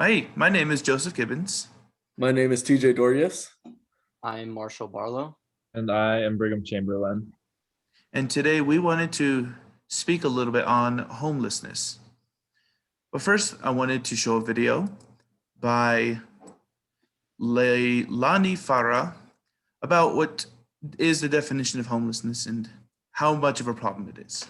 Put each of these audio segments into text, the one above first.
Hi, my name is Joseph Gibbons. My name is TJ Dorius. I'm Marshall Barlow. And I am Brigham Chamberlain. And today we wanted to speak a little bit on homelessness. But first, I wanted to show a video by Leilani Farah about what is the definition of homelessness and how much of a problem it is.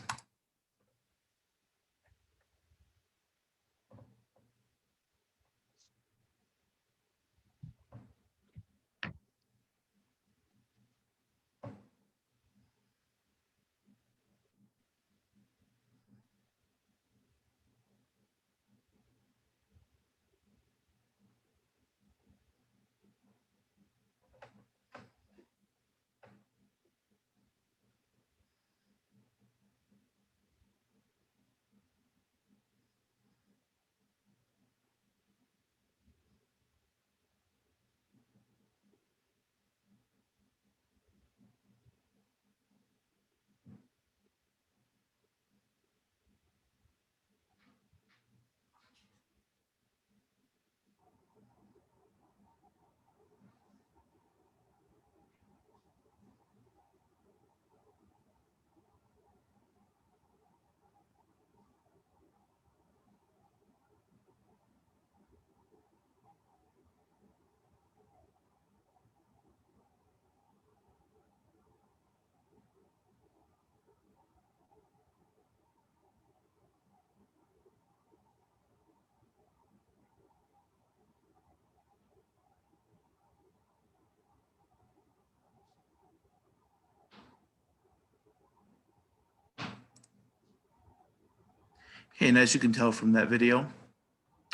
Okay, and as you can tell from that video,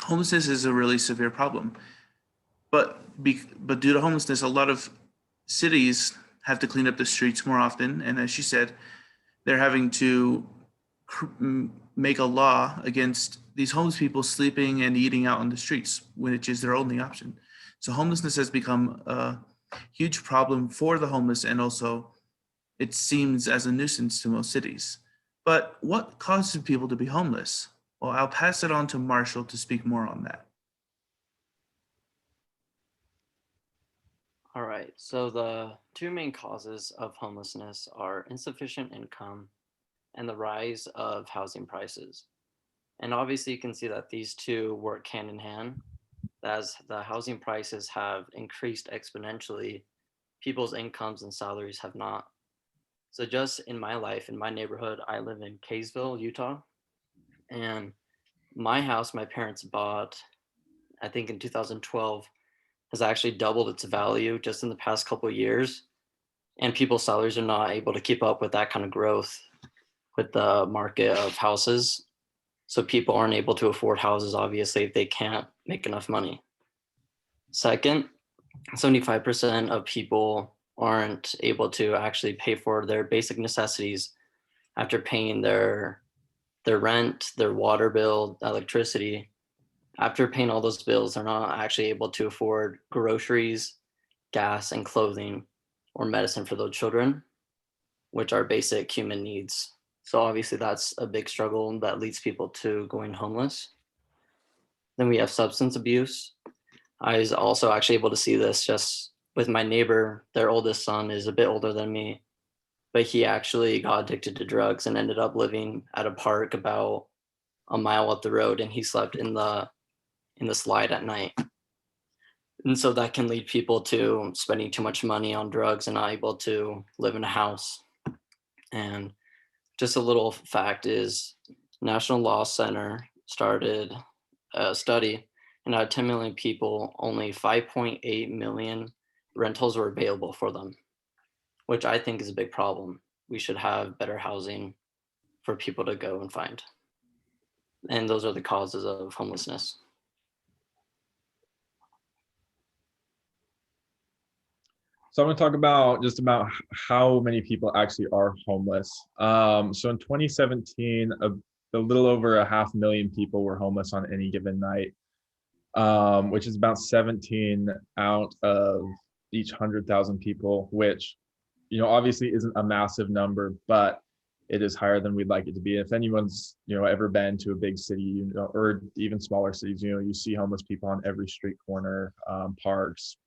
homelessness is a really severe problem. But due to homelessness, a lot of cities have to clean up the streets more often. And as she said, they're having to make a law against these homeless people sleeping and eating out on the streets, which is their only option. So homelessness has become a huge problem for the homeless, and also it seems as a nuisance to most cities. But what causes people to be homeless? Well, I'll pass it on to Marshall to speak more on that. All right, so the two main causes of homelessness are insufficient income and the rise of housing prices. And obviously you can see that these two work hand in hand. As the housing prices have increased exponentially, people's incomes and salaries have not. So just in my life, in my neighborhood, I live in Kaysville, Utah. And my house, my parents bought, I think in 2012, has actually doubled its value just in the past couple of years. And people's salaries are not able to keep up with that kind of growth with the market of houses. So people aren't able to afford houses, obviously, if they can't make enough money. Second, 75% of people aren't able to actually pay for their basic necessities after paying their rent, their water bill, electricity. After paying all those bills, they're not actually able to afford groceries, gas, and clothing, or medicine for those children, which are basic human needs. So obviously that's a big struggle that leads people to going homeless. Then we have substance abuse. I was also actually able to see this just with my neighbor. Their oldest son is a bit older than me, but he actually got addicted to drugs and ended up living at a park about a mile up the road, and he slept in the slide at night. And so that can lead people to spending too much money on drugs and not able to live in a house. And just a little fact is National Law Center started a study, and out of 10 million people, only 5.8 million rentals were available for them, which I think is a big problem. We should have better housing for people to go and find. And those are the causes of homelessness. So I'm going to talk about just about how many people actually are homeless. So in 2017, a little over 500,000 people were homeless on any given night, which is about 17 out of each 100,000 people, which, obviously isn't a massive number, but it is higher than we'd like it to be. If anyone's, ever been to a big city, or even smaller cities, you see homeless people on every street corner, parks,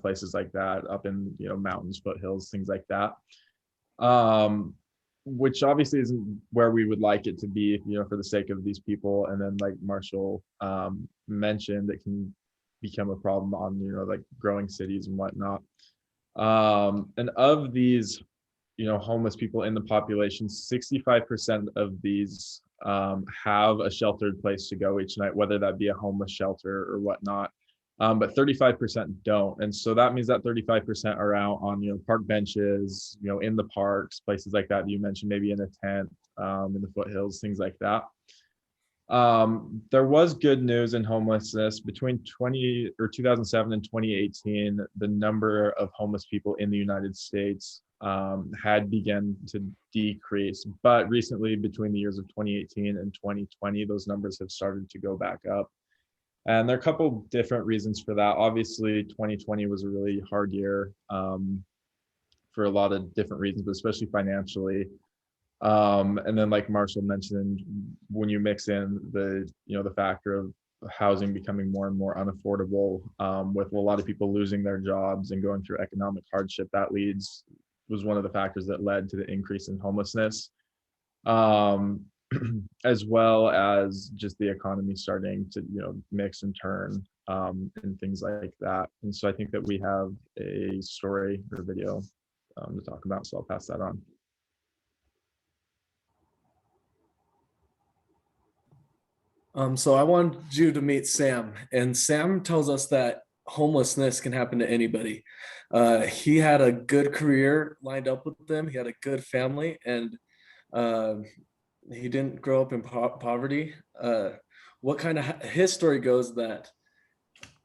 places like that, up in, mountains, foothills, things like that. Which obviously isn't where we would like it to be, for the sake of these people. And then, like Marshall mentioned, it can become a problem on, like growing cities and whatnot. And of these, homeless people in the population, 65% of these have a sheltered place to go each night, whether that be a homeless shelter or whatnot. But 35% don't. And so that means that 35% are out on, park benches, in the parks, places like that you mentioned, maybe in a tent, in the foothills, things like that. There was good news in homelessness between 2007 and 2018. The number of homeless people in the United States had begun to decrease, but recently, between the years of 2018 and 2020, those numbers have started to go back up. And there are a couple different reasons for that. Obviously, 2020 was a really hard year for a lot of different reasons, but especially financially. And then, like Marshall mentioned, when you mix in the factor of housing becoming more and more unaffordable, with a lot of people losing their jobs and going through economic hardship, that was one of the factors that led to the increase in homelessness, as well as just the economy starting to mix and turn, and things like that. And so I think that we have a story or video to talk about, so I'll pass that on. So I wanted you to meet Sam, and Sam tells us that homelessness can happen to anybody. He had a good career lined up with him. He had a good family, and he didn't grow up in poverty. What kind of his story goes that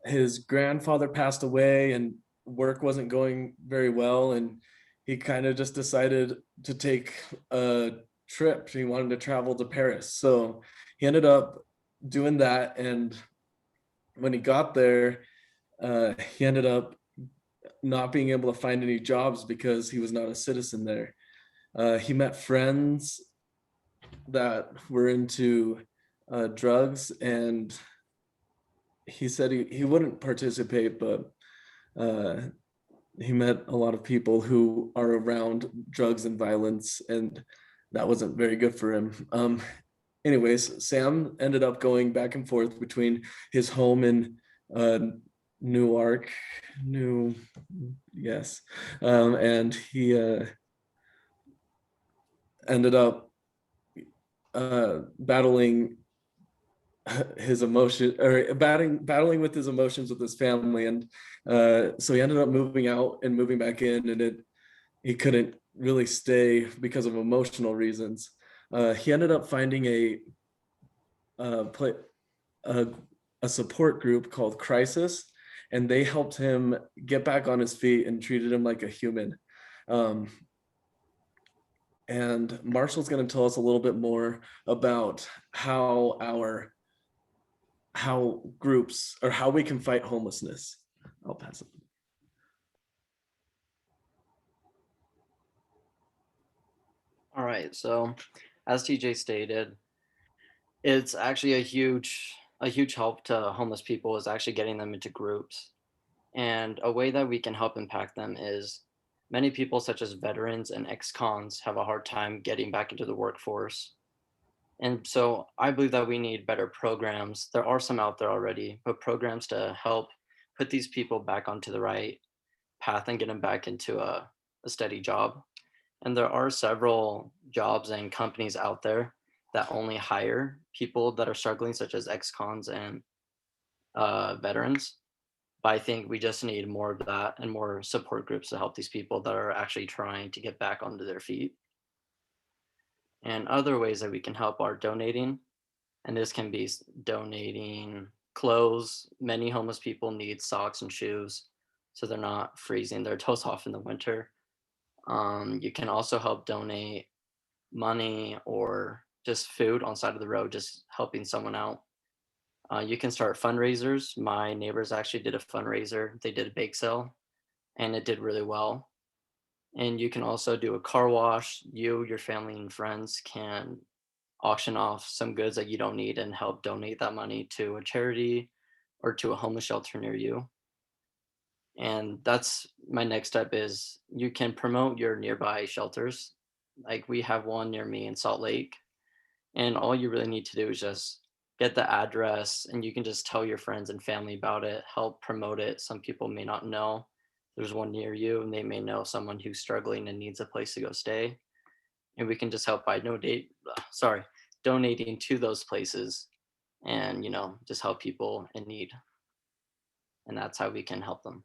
his grandfather passed away, and work wasn't going very well, and he kind of just decided to take a trip. He wanted to travel to Paris, so he ended up doing that. And when he got there, he ended up not being able to find any jobs because he was not a citizen there. He met friends that were into drugs, and he said he wouldn't participate, but he met a lot of people who are around drugs and violence, and that wasn't very good for him. Anyways, Sam ended up going back and forth between his home in Newark, and he ended up battling his emotion, or battling with his emotions with his family, and so he ended up moving out and moving back in, and he couldn't really stay because of emotional reasons. He ended up finding a support group called Crisis, and they helped him get back on his feet and treated him like a human. And Marshall's going to tell us a little bit more about how groups, or how we can fight homelessness. I'll pass it. All right, so as TJ stated, it's actually a huge help to homeless people is actually getting them into groups. And a way that we can help impact them is many people, such as veterans and ex-cons, have a hard time getting back into the workforce. And so I believe that we need better programs. There are some out there already, but programs to help put these people back onto the right path and get them back into a steady job. And there are several jobs and companies out there that only hire people that are struggling, such as ex-cons and veterans. But I think we just need more of that and more support groups to help these people that are actually trying to get back onto their feet. And other ways that we can help are donating. And this can be donating clothes. Many homeless people need socks and shoes so they're not freezing their toes off in the winter. You can also help donate money or just food on the side of the road, just helping someone out. You can start fundraisers. My neighbors actually did a fundraiser. They did a bake sale and it did really well. And you can also do a car wash. You, your family, and friends can auction off some goods that you don't need and help donate that money to a charity or to a homeless shelter near you. And that's my next step is you can promote your nearby shelters. Like we have one near me in Salt Lake, and all you really need to do is just get the address and you can just tell your friends and family about it, help promote it. Some people may not know there's one near you and they may know someone who's struggling and needs a place to go stay. And we can just help by donating to those places and, just help people in need. And that's how we can help them.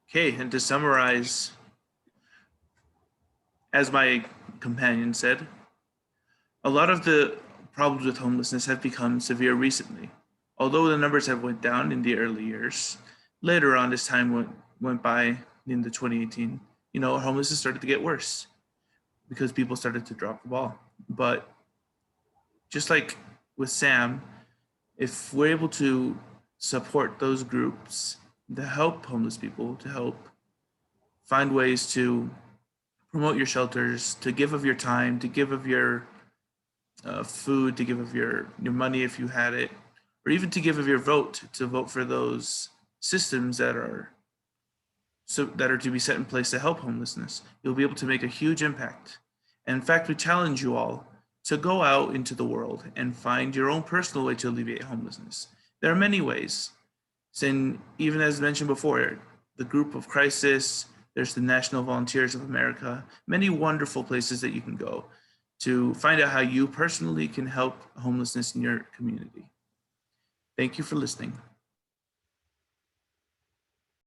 Okay, and to summarize, as my companion said, a lot of the problems with homelessness have become severe recently. Although the numbers have went down in the early years, later on as time went by in the 2018, homelessness started to get worse because people started to drop the ball. But just like with Sam, if we're able to support those groups to help homeless people, to help find ways to promote your shelters, to give of your time, to give of your food, to give of your money if you had it, or even to give of your vote, to vote for those systems that are to be set in place to help homelessness, you'll be able to make a huge impact. And in fact, we challenge you all to go out into the world and find your own personal way to alleviate homelessness. There are many ways. And even as mentioned before, the Group of Crisis, there's the National Volunteers of America, many wonderful places that you can go to find out how you personally can help homelessness in your community. Thank you for listening.